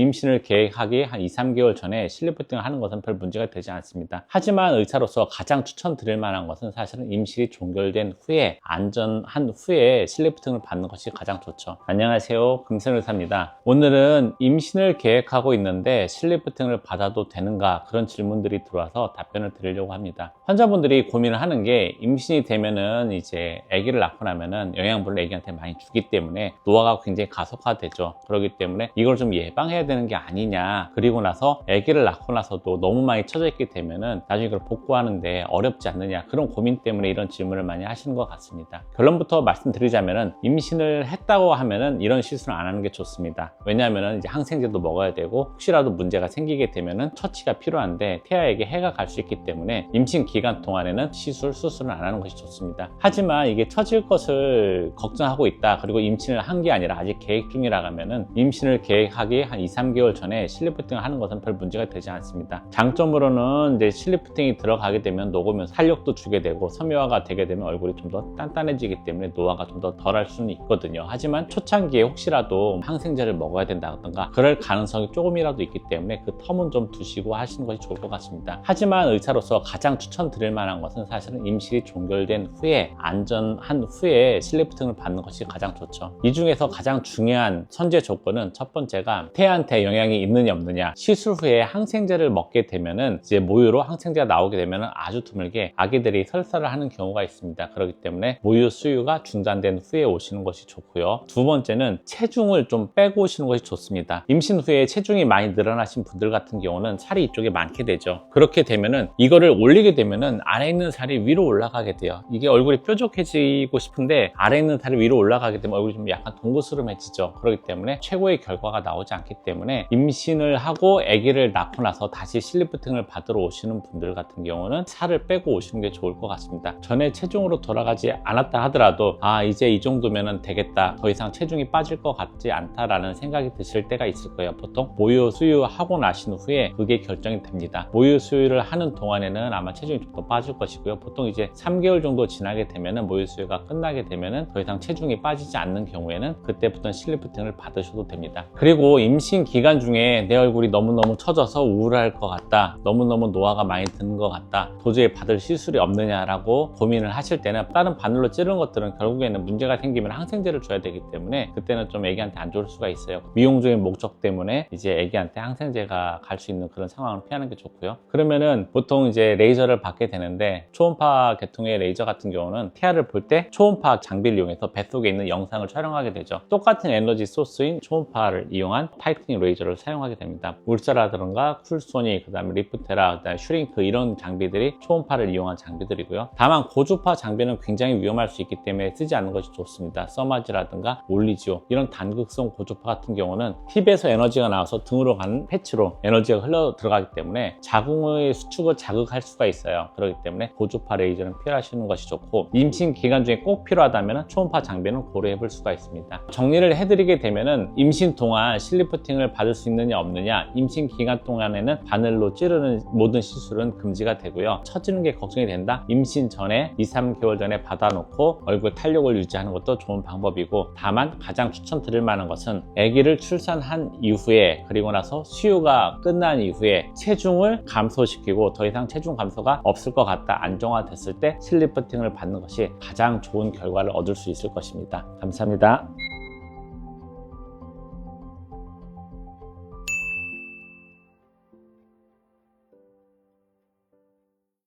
임신을 계획하기 한 2, 3개월 전에 실리프팅을 하는 것은 별 문제가 되지 않습니다. 하지만 의사로서 가장 추천드릴 만한 것은 사실은 임신이 종결된 후에 안전한 후에 실리프팅을 받는 것이 가장 좋죠. 안녕하세요, 금생의사입니다. 오늘은 임신을 계획하고 있는데 실리프팅을 받아도 되는가, 그런 질문들이 들어와서 답변을 드리려고 합니다. 환자분들이 고민을 하는 게 임신이 되면은 이제 아기를 낳고 나면은 영양분을 아기한테 많이 주기 때문에 노화가 굉장히 가속화되죠. 그렇기 때문에 이걸 좀 예방해야 되는 게 아니냐, 그리고 나서 아기를 낳고 나서도 너무 많이 처져 있게 되면은 나중에 그걸 복구하는데 어렵지 않느냐, 그런 고민 때문에 이런 질문을 많이 하시는 것 같습니다. 결론부터 말씀드리자면은 임신을 했다고 하면은 이런 시술을 안 하는 게 좋습니다. 왜냐하면은 이제 항생제도 먹어야 되고 혹시라도 문제가 생기게 되면은 처치가 필요한데 태아에게 해가 갈 수 있기 때문에 임신 기간 동안에는 수술은 안 하는 것이 좋습니다. 하지만 이게 처질 것을 걱정하고 있다, 그리고 임신을 한 게 아니라 아직 계획 중이라 하면은 임신을 계획하기 한 2, 3개월 전에 실리프팅을 하는 것은 별 문제가 되지 않습니다. 장점으로는 이제 실리프팅이 들어가게 되면 녹으면서 탄력도 주게 되고 섬유화가 되게 되면 얼굴이 좀 더 단단해지기 때문에 노화가 좀 더 덜할 수는 있거든요. 하지만 초창기에 혹시라도 항생제를 먹어야 된다든가 그럴 가능성이 조금이라도 있기 때문에 그 텀은 좀 두시고 하시는 것이 좋을 것 같습니다. 하지만 의사로서 가장 추천드릴 만한 것은 사실은 임신이 종결된 후에 안전한 후에 실리프팅을 받는 것이 가장 좋죠. 이 중에서 가장 중요한 선제 조건은 첫 번째가 태아한테 영향이 있느냐 없느냐. 시술 후에 항생제를 먹게 되면은 이제 모유로 항생제가 나오게 되면은 아주 드물게 아기들이 설사를 하는 경우가 있습니다. 그렇기 때문에 모유 수유가 중단된 후에 오시는 것이 좋고요. 두 번째는 체중을 좀 빼고 오시는 것이 좋습니다. 임신 후에 체중이 많이 늘어나신 분들 같은 경우는 살이 이쪽에 많게 되죠. 그렇게 되면은 이거를 올리게 되면은 아래 있는 살이 위로 올라가게 돼요. 이게 얼굴이 뾰족해지고 싶은데 아래 있는 살이 위로 올라가게 되면 얼굴이 좀 약간 동그스름해지죠. 그렇기 때문에 최고의 결과가 나오지 않기 때문에 임신을 하고 아기를 낳고 나서 다시 실리프팅을 받으러 오시는 분들 같은 경우는 살을 빼고 오시는 게 좋을 것 같습니다. 전에 체중으로 돌아가지 않았다 하더라도 이제 이 정도면 되겠다, 더 이상 체중이 빠질 것 같지 않다라는 생각이 드실 때가 있을 거예요. 보통 모유 수유하고 나신 후에 그게 결정이 됩니다. 모유 수유를 하는 동안에는 아마 체중이 좀 더 빠질 것이고요. 보통 이제 3개월 정도 지나게 되면은 모유 수유가 끝나게 되면은 더 이상 체중이 빠지지 않는 경우에는 그때부터 실리프팅을 받으셔도 됩니다. 그리고 임신 기간 중에 내 얼굴이 너무너무 처져서 우울할 것 같다, 너무너무 노화가 많이 드는 것 같다, 도저히 받을 시술이 없느냐라고 고민을 하실 때는 다른 바늘로 찌르는 것들은 결국에는 문제가 생기면 항생제를 줘야 되기 때문에 그때는 좀 애기한테 안 좋을 수가 있어요. 미용적인 목적 때문에 이제 애기한테 항생제가 갈 수 있는 그런 상황을 피하는 게 좋고요. 그러면은 보통 이제 레이저를 받게 되는데 초음파 계통의 레이저 같은 경우는 태아를 볼 때 초음파 장비를 이용해서 뱃속에 있는 영상을 촬영하게 되죠. 똑같은 에너지 소스인 초음파를 이용한 타이트닝 레이저를 사용하게 됩니다. 울사라든가 쿨소니, 그 다음에 리프테라, 그 다음에 슈링크, 이런 장비들이 초음파를 이용한 장비들이고요. 다만 고주파 장비는 굉장히 위험할 수 있기 때문에 쓰지 않는 것이 좋습니다. 써마지라든가 올리지오, 이런 단극성 고주파 같은 경우는 힙에서 에너지가 나와서 등으로 가는 패치로 에너지가 흘러 들어가기 때문에 자궁의 수축을 자극할 수가 있어요. 그렇기 때문에 고주파 레이저는 피하시는 것이 좋고, 임신 기간 중에 꼭 필요하다면 초음파 장비는 고려해 볼 수가 있습니다. 정리를 해드리게 되면은 임신 동안 실리프팅을 받을 수 있느냐 없느냐, 임신 기간 동안에는 바늘로 찌르는 모든 시술은 금지가 되고요. 처지는 게 걱정이 된다? 임신 전에 2, 3개월 전에 받아놓고 얼굴 탄력을 유지하는 것도 좋은 방법이고, 다만 가장 추천드릴 만한 것은 아기를 출산한 이후에, 그리고 나서 수유가 끝난 이후에 체중을 감소시키고 더 이상 체중 감소가 없을 것 같다, 안정화됐을 때 실리프팅을 받는 것이 가장 좋은 결과를 얻을 수 있을 것입니다. 감사합니다.